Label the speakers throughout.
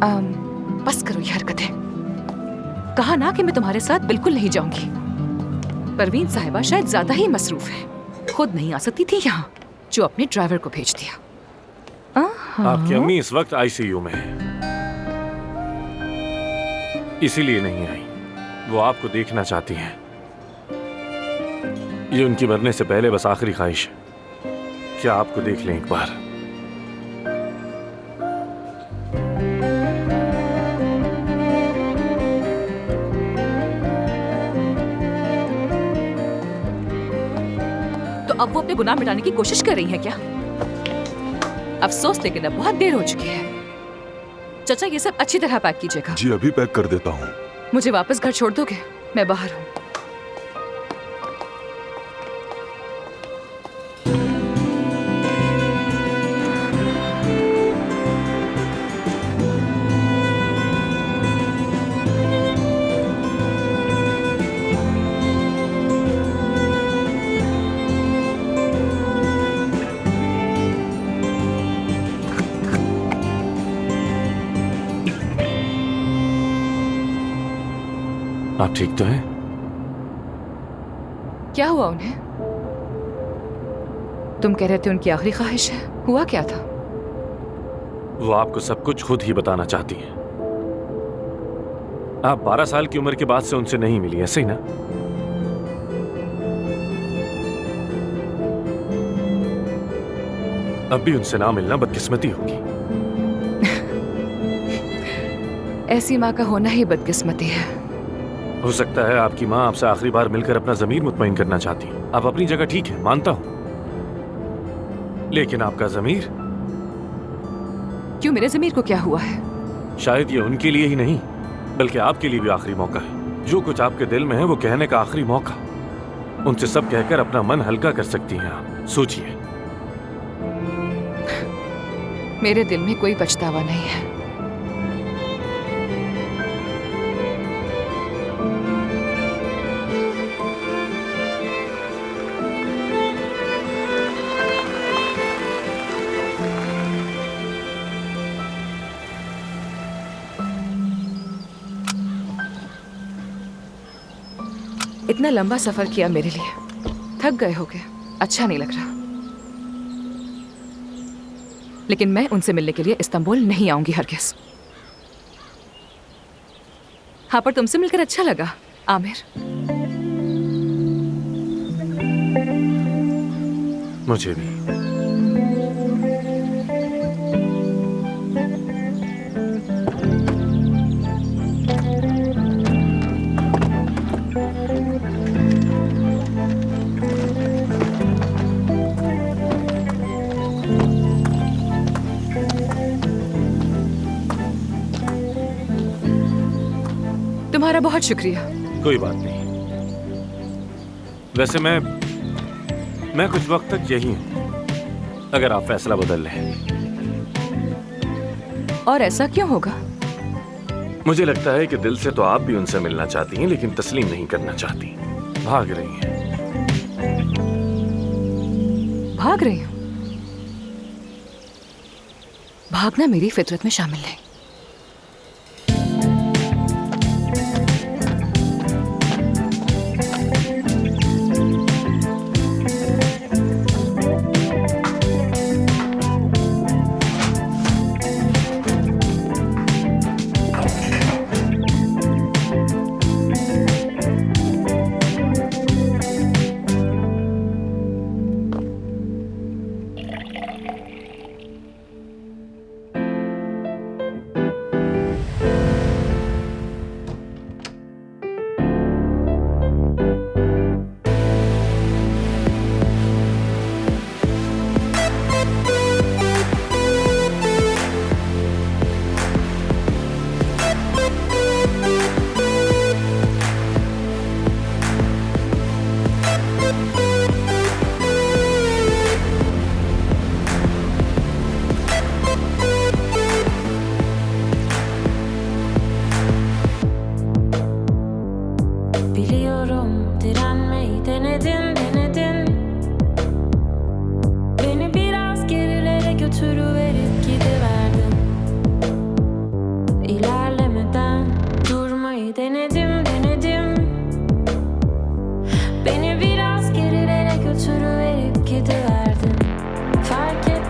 Speaker 1: बस करो ये हरकतें। कहा ना कि मैं तुम्हारे साथ बिल्कुल नहीं जाऊंगी। परवीन साहिबा शायद ज्यादा ही मसरूफ है, खुद नहीं आ सकती थी यहाँ, जो अपने ड्राइवर को भेज दिया।
Speaker 2: आपकी अम्मी इस वक्त आईसीयू में है, इसीलिए नहीं आई। वो आपको देखना चाहती हैं। ये उनकी मरने से पहले बस आखिरी ख्वाहिश है, क्या आपको देख लें एक बार।
Speaker 1: तो अब वो अपने गुनाह मिटाने की कोशिश कर रही है क्या? अफसोस, लेकिन अब बहुत देर हो चुकी है। चाचा, ये सब अच्छी तरह पैक कीजिएगा।
Speaker 3: जी अभी पैक कर देता हूँ।
Speaker 1: मुझे वापस घर छोड़ दोगे? मैं बाहर हूँ।
Speaker 2: आप ठीक तो हैं?
Speaker 1: क्या हुआ उन्हें? तुम कह रहे थे उनकी आखिरी ख्वाहिश है, हुआ क्या था?
Speaker 2: वो आपको सब कुछ खुद ही बताना चाहती हैं। आप 12 साल की उम्र के बाद से उनसे नहीं मिली, ऐसे ही ना? अब भी उनसे ना मिलना बदकिस्मती होगी।
Speaker 1: ऐसी माँ का होना ही बदकिस्मती है।
Speaker 2: हो सकता है आपकी माँ आपसे आखिरी बार मिलकर अपना ज़मीर मुतमईन करना चाहती है। आप अपनी जगह ठीक है, मानता हूं, लेकिन आपका ज़मीर?
Speaker 1: क्यों, मेरे ज़मीर को क्या हुआ है?
Speaker 2: शायद ये उनके लिए ही नहीं, बल्कि आपके लिए भी आखिरी मौका है। जो कुछ आपके दिल में है वो कहने का आखिरी मौका। उनसे सब कहकर अपना मन हल्का कर सकती हैं आप। सोचिए।
Speaker 1: मेरे दिल में कोई पछतावा नहीं है। इतना लंबा सफर किया मेरे लिए, थक गए होगे, अच्छा नहीं लग रहा। लेकिन मैं उनसे मिलने के लिए इस्तांबुल नहीं आऊंगी हरगिज़। हाँ, पर तुमसे मिलकर अच्छा लगा आमिर।
Speaker 2: मुझे भी।
Speaker 1: तुम्हारा बहुत शुक्रिया।
Speaker 2: कोई बात नहीं। वैसे मैं कुछ वक्त तक यही हूं, अगर आप फैसला बदल लें।
Speaker 1: और ऐसा क्यों होगा?
Speaker 2: मुझे लगता है कि दिल से तो आप भी उनसे मिलना चाहती हैं, लेकिन तस्लीम नहीं करना चाहती, भाग रही हैं।
Speaker 1: भाग रही हूं? भागना मेरी फितरत में शामिल है।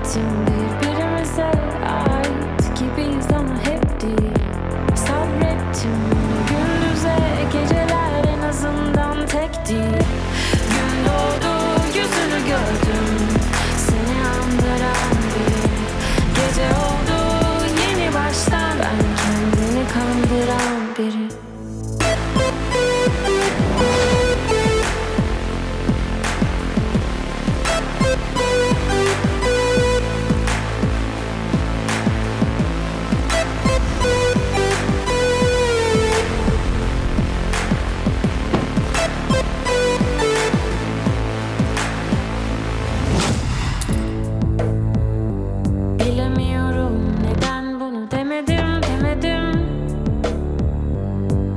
Speaker 3: Sabrettim birbirimize ait gibiyiz ama hep değil. Sabrettim gündüze, geceler en azından tek değil. Gün doğdu, yüzünü gördüm, seni andıran biri. Gece oldu yeni baştan, ben kendini kandıran biri. Bilemiyorum neden bunu demedim.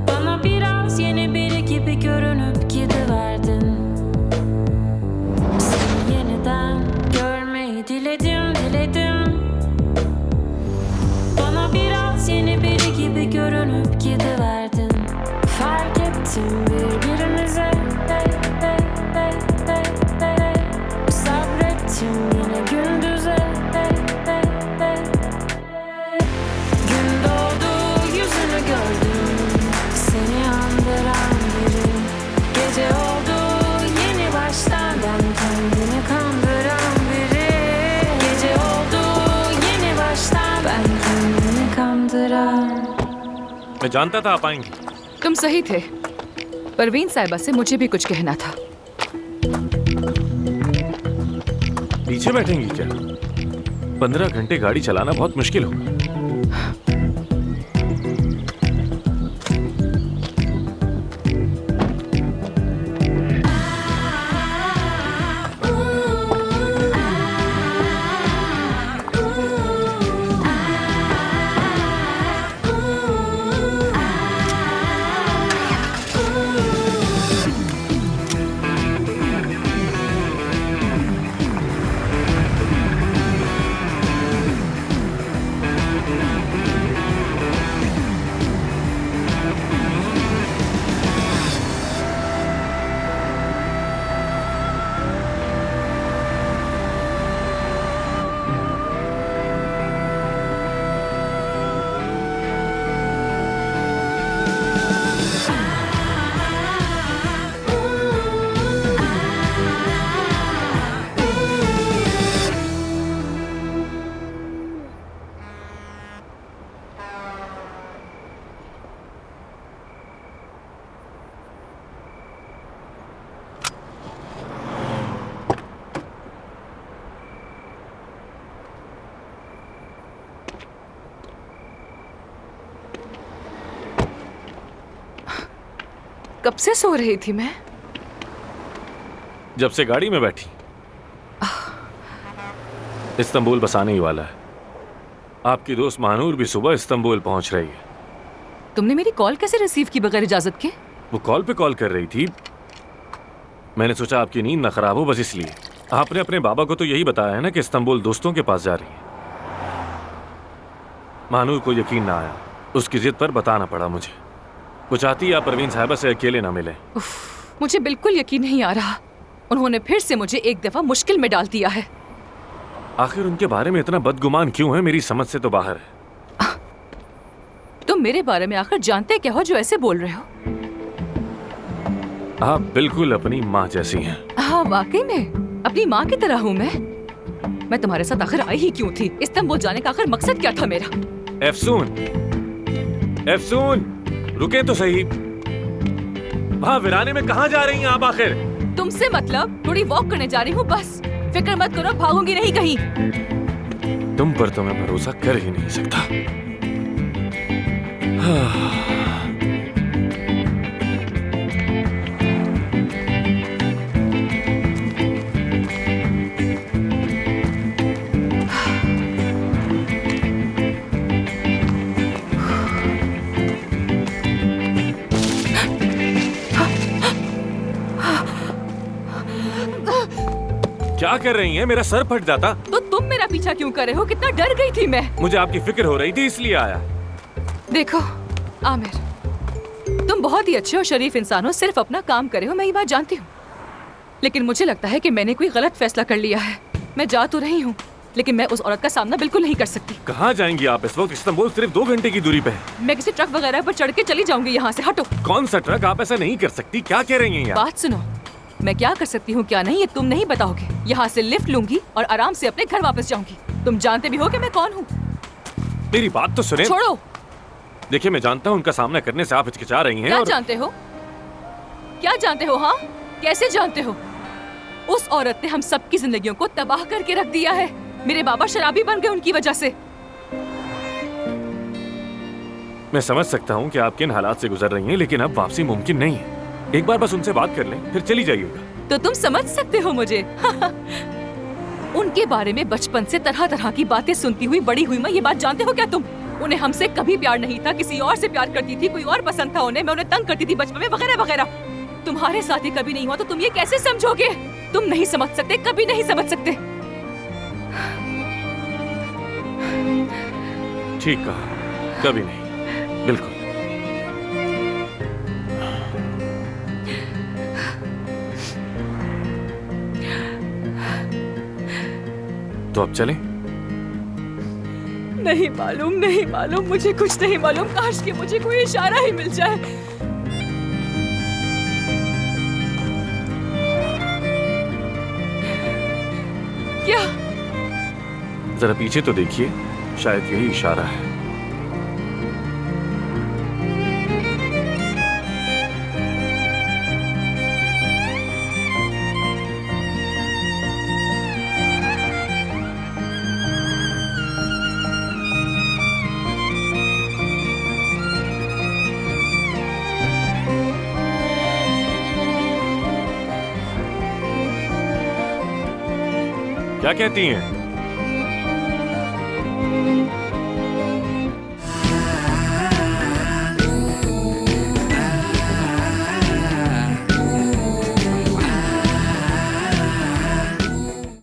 Speaker 3: Bana biraz yeni biri gibi görünüp gidiverdin. Seni yeniden görmeyi diledim. Bana biraz yeni biri gibi görünüp gidiverdin. Fark ettim birbirimize, sabrettim yine gündüze. Gün doğdu, yüzünü gördüm, seni andıran biri. Gece oldu yeni baştan, ben kendimi kandıran biri. Gece oldu yeni baştan, ben kendimi kandıran.
Speaker 2: मैं जानता था आप आएंगी।
Speaker 1: तुम सही थे। परवीन साहिबा से मुझे भी कुछ कहना था।
Speaker 2: पीछे बैठेंगी क्या? 15 घंटे गाड़ी चलाना बहुत मुश्किल होगा।
Speaker 1: कब से सो रही थी मैं?
Speaker 2: जब से गाड़ी में बैठी। इस्तांबुल बस आने ही वाला है। आपकी दोस्त महानूर भी सुबह इस्तांबुल पहुंच रही है।
Speaker 1: तुमने मेरी कॉल कैसे रिसीव की बगैर इजाजत के?
Speaker 2: वो कॉल पे कॉल कर रही थी। मैंने सोचा आपकी नींद न खराब हो, बस इसलिए। आपने अपने बाबा को तो यही बताया है ना कि इस्तांबुल दोस्तों के पास जा रही है। महानूर को यकीन ना आया, उसकी जिद पर बताना पड़ा मुझे। वो चाहती है आप परवीन साहिबा से अकेले ना मिले।
Speaker 1: मुझे बिल्कुल यकीन नहीं आ रहा। उन्होंने फिर से मुझे एक दफा मुश्किल में डाल दिया है।
Speaker 2: आखिर उनके बारे में इतना बदगुमान क्यों है, मेरी समझ से तो बाहर है।
Speaker 1: तुम मेरे बारे में आखिर जानते क्या हो जो ऐसे बोल रहे हो?
Speaker 2: आप बिल्कुल अपनी माँ जैसी हैं।
Speaker 1: हाँ, वाकई में अपनी माँ की तरह हूँ मैं तुम्हारे साथ आखिर आई ही क्यों थी? इस्तांबुल जाने का आखिर मकसद क्या था मेरा?
Speaker 2: एफसून, रुके तो सही। वहाँ वीराने में कहाँ जा रही हैं आप आखिर?
Speaker 1: तुमसे मतलब थोड़ी वॉक करने जा रही हूँ बस। फिक्र मत करो, भागूंगी नहीं कहीं।
Speaker 2: तुम पर तो मैं भरोसा कर ही नहीं सकता। क्या कर रही हैं? मेरा सर फट जाता।
Speaker 1: तो तुम मेरा पीछा क्यों कर रहे हो? कितना डर गई थी मैं।
Speaker 2: मुझे आपकी फिक्र हो रही थी इसलिए आया।
Speaker 1: देखो आमिर, तुम बहुत ही अच्छे और शरीफ इंसान हो, सिर्फ अपना काम करे हो, मैं ये बात जानती हूँ। लेकिन मुझे लगता है कि मैंने कोई गलत फैसला कर लिया है। मैं जा तो रही हूँ, लेकिन मैं उस औरत का सामना बिल्कुल नहीं कर सकती।
Speaker 2: कहाँ जाएंगी आप इस वक्त? इस्तांबुल सिर्फ 2 घंटे की दूरी पे है।
Speaker 1: मैं किसी ट्रक वगैरह पर चढ़ के चली जाऊंगी यहाँ से। हटो।
Speaker 2: कौन सा ट्रक? आप ऐसा नहीं कर सकती। क्या कह रही हैं यार?
Speaker 1: बात सुनो, मैं क्या कर सकती हूँ क्या नहीं ये तुम नहीं बताओगे। यहाँ से लिफ्ट लूंगी और आराम से अपने घर वापस जाऊंगी। तुम जानते भी हो कि मैं कौन हूँ।
Speaker 2: मेरी बात तो सुने।
Speaker 1: छोड़ो।
Speaker 2: देखिए, मैं जानता हूँ उनका सामना करने से आप हिचकिचा रही हैं।
Speaker 1: क्या
Speaker 2: और
Speaker 1: जानते हो? क्या जानते हो? हाँ, कैसे जानते हो? उस औरत ने हम सबकी जिंदगियों को तबाह करके रख दिया है। मेरे बाबा शराबी बन गए उनकी वजह से।
Speaker 2: मैं समझ सकता हूँ कि आप किन हालात से गुजर रही हैं, लेकिन अब वापसी मुमकिन नहीं है। एक बार बस उनसे बात कर लें, फिर चली जाइएगा।
Speaker 1: तो तुम समझ सकते हो मुझे। उनके बारे में बचपन से तरह तरह की बातें सुनती हुई बड़ी हुई मैं। ये बात जानते हो क्या तुम? उन्हें हमसे कभी प्यार नहीं था, किसी और से प्यार करती थी, कोई और पसंद था उन्हें, मैं उन्हें तंग करती थी बचपन में, वगैरह वगैरह। तुम्हारे साथ ही कभी नहीं हुआ तो तुम ये कैसे समझोगे? तुम नहीं समझ सकते, कभी नहीं समझ सकते।
Speaker 2: ठीक कहा, कभी नहीं, बिल्कुल। तो अब चलें?
Speaker 1: नहीं मालूम, नहीं मालूम, मुझे कुछ नहीं मालूम। काश कि मुझे कोई इशारा ही मिल जाए। क्या?
Speaker 2: जरा पीछे तो देखिए, शायद यही इशारा है। क्या कहती हैं?